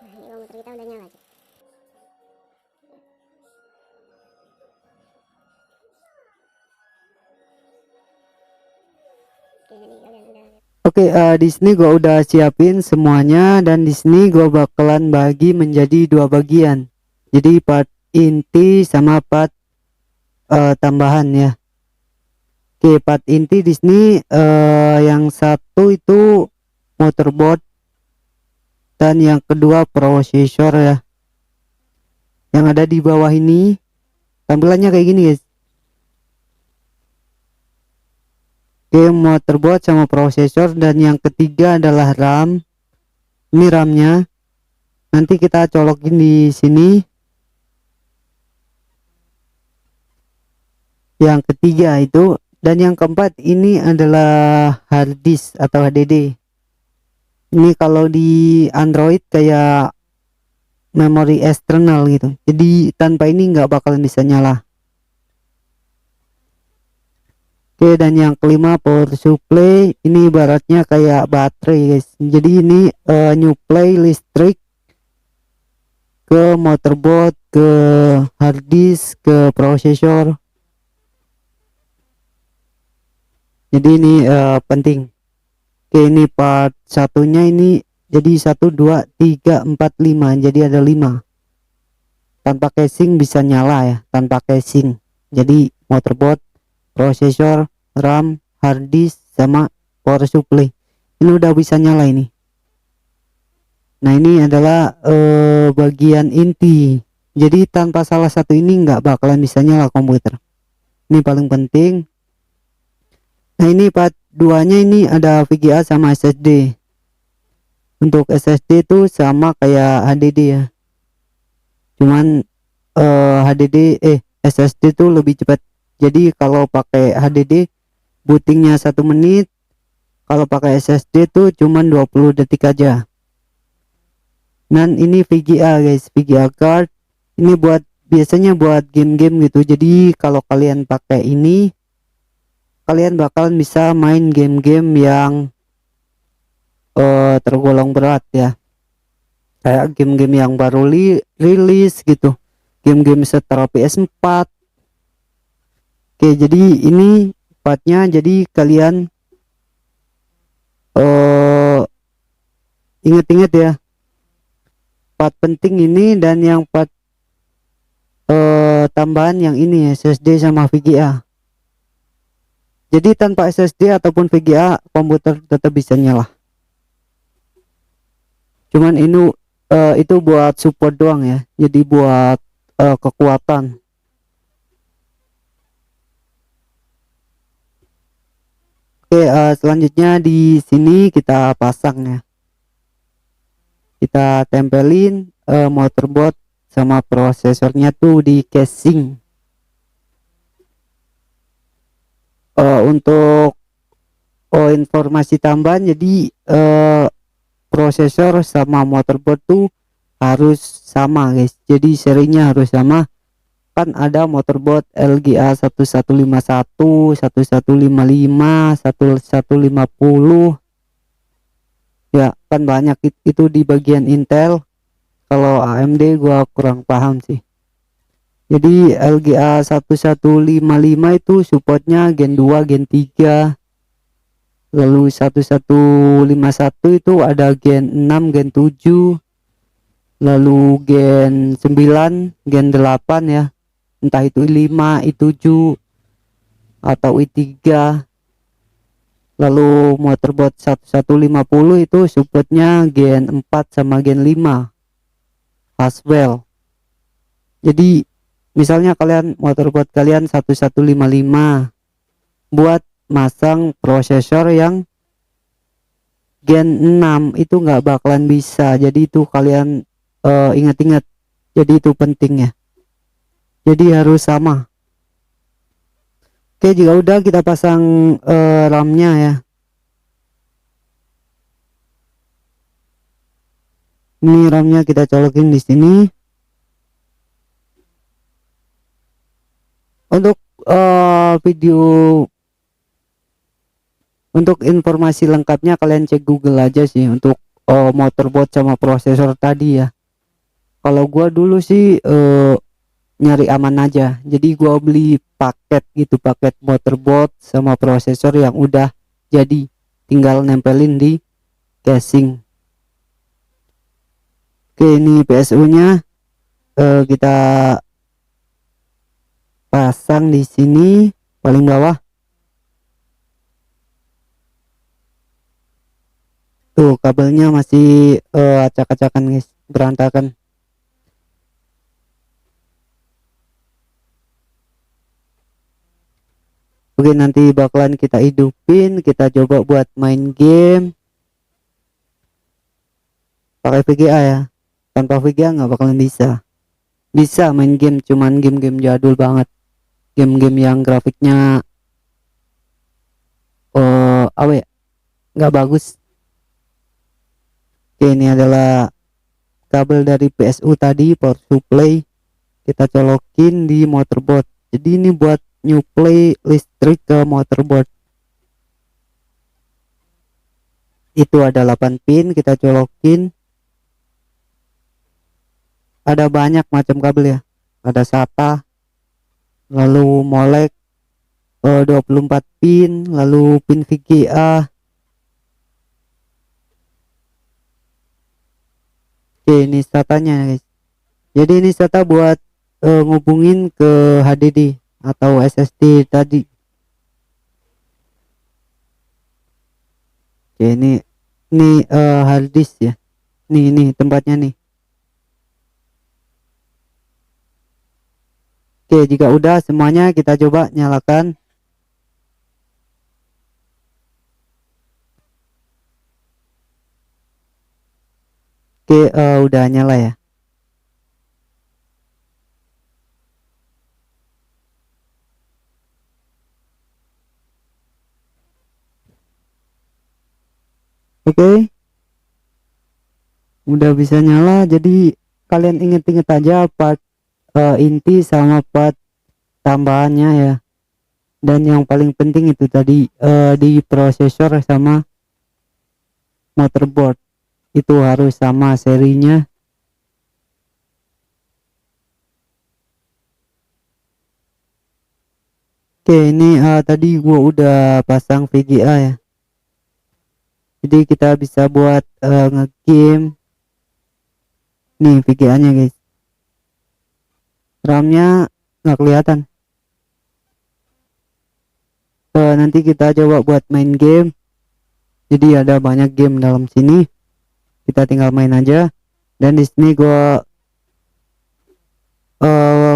Ini komputer kita udah nyala. Oke, jadi kalian udah lihat. Oke, di sini gua udah siapin semuanya dan di sini gua bakalan bagi menjadi dua bagian. Jadi part inti sama part tambahan ya. Oke, part inti di sini yang satu itu motherboard dan yang kedua prosesor ya. Yang ada di bawah ini tampilannya kayak gini guys. Oke, motherboard sama prosesor dan yang ketiga adalah RAM. Ini RAM-nya. Nanti kita colokin di sini. Yang ketiga itu dan yang keempat ini adalah hard disk atau HDD. Ini kalau di Android kayak memori eksternal gitu. Jadi tanpa ini nggak bakalan bisa nyala. Oke, dan yang kelima power supply. Ini ibaratnya kayak baterai guys. Jadi ini nyuplai listrik ke motherboard, ke hard disk, ke prosesor. Jadi ini penting. Oke, ini part satunya ini jadi 1 2 3 4 5. Jadi ada 5. Tanpa casing bisa nyala ya, tanpa casing. Jadi motherboard, prosesor, RAM, hard disk sama power supply. Ini udah bisa nyala ini. Nah, ini adalah bagian inti. Jadi tanpa salah satu ini nggak bakalan bisa nyala komputer. Ini paling penting. Nah, ini part 2-nya ini ada VGA sama SSD. Untuk SSD itu sama kayak HDD ya. Cuman SSD itu lebih cepat. Jadi kalau pakai HDD bootingnya 1 menit. Kalau pakai SSD itu cuman 20 detik aja. Dan ini VGA guys, VGA card. Ini biasanya buat game-game gitu. Jadi kalau kalian pakai ini, kalian bakalan bisa main game-game yang tergolong berat ya, kayak game-game yang baru rilis gitu, game-game setara PS4. Oke, jadi ini partnya. Jadi kalian inget-inget ya part penting ini, dan yang part tambahan yang ini SSD sama VGA. Jadi tanpa SSD ataupun VGA komputer tetap bisa nyala. Cuman ini itu buat support doang ya. Jadi buat kekuatan. Oke, selanjutnya di sini kita pasang ya. Kita tempelin motherboard sama prosesornya tuh di casing. Untuk informasi tambahan, jadi prosesor sama motherboard tuh harus sama guys. Jadi serinya harus sama. Kan ada motherboard LGA 1151, 1155, 1150 ya, kan banyak itu di bagian Intel. Kalau AMD gua kurang paham sih. Jadi LGA 1155 itu supportnya Gen 2, Gen 3. Lalu 1151 itu ada Gen 6, Gen 7. Lalu Gen 9, Gen 8 ya. Entah itu i5, i7 atau i3. Lalu motherboard 1150 itu supportnya Gen 4 sama Gen 5 Haswell. Jadi misalnya kalian motherboard kalian 1155, buat masang prosesor yang Gen 6 itu nggak bakalan bisa. Jadi itu kalian ingat-ingat. Jadi itu penting ya. Jadi harus sama. Oke, jika udah kita pasang RAM-nya ya. Ini RAM-nya kita colokin di sini. Untuk video, untuk informasi lengkapnya kalian cek Google aja sih untuk motherboard sama prosesor tadi ya. Kalau gua dulu sih nyari aman aja, jadi gua beli paket gitu, paket motherboard sama prosesor yang udah jadi, tinggal nempelin di casing. Oke, ini PSU nya kita pasang di sini paling bawah. Tuh kabelnya masih acak-acakan guys, berantakan. Oke, nanti bakalan kita hidupin, kita coba buat main game pakai VGA ya. Tanpa VGA nggak bakalan bisa main game, cuman game-game jadul banget, game-game yang grafiknya apa ya, nggak bagus. Oke, ini adalah kabel dari PSU tadi, power supply, kita colokin di motherboard. Jadi ini buat nyuplai listrik ke motherboard. Itu ada 8 pin, kita colokin. Ada banyak macam kabel ya, ada SATA, lalu molek 24 pin, lalu pin VGA. Oke, ini SATA-nya guys. Jadi ini SATA buat ngubungin ke HDD atau SSD tadi. Oke, ini hard disk ya. Nih tempatnya nih. Oke, jika udah semuanya kita coba nyalakan. Oke, udah nyala ya. Oke, udah bisa nyala. Jadi kalian inget-inget aja part inti sama part tambahannya ya. Dan yang paling penting itu tadi di prosesor sama motherboard itu harus sama serinya. Oke, ini tadi gua udah pasang VGA ya. Jadi kita bisa buat ngegame. Nih VGA nya guys, RAM-nya nggak kelihatan. Nanti kita coba buat main game. Jadi ada banyak game dalam sini, kita tinggal main aja. Dan di sini gua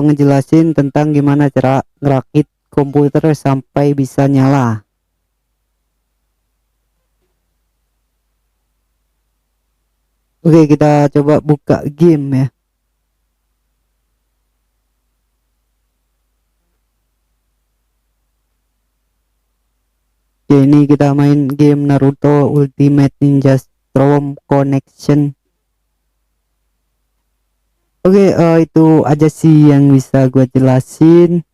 ngejelasin tentang gimana cara ngerakit komputer sampai bisa nyala. Oke, kita coba buka game ya. Oke, ini kita main game Naruto Ultimate Ninja Storm Connection. Oke, itu aja sih yang bisa gue jelasin.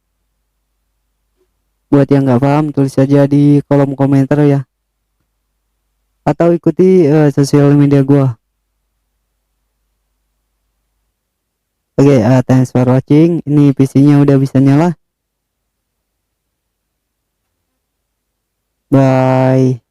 Buat yang nggak paham tulis saja di kolom komentar ya, atau ikuti sosial media gue. Oke, thanks for watching. Ini PC-nya udah bisa nyala. Bye.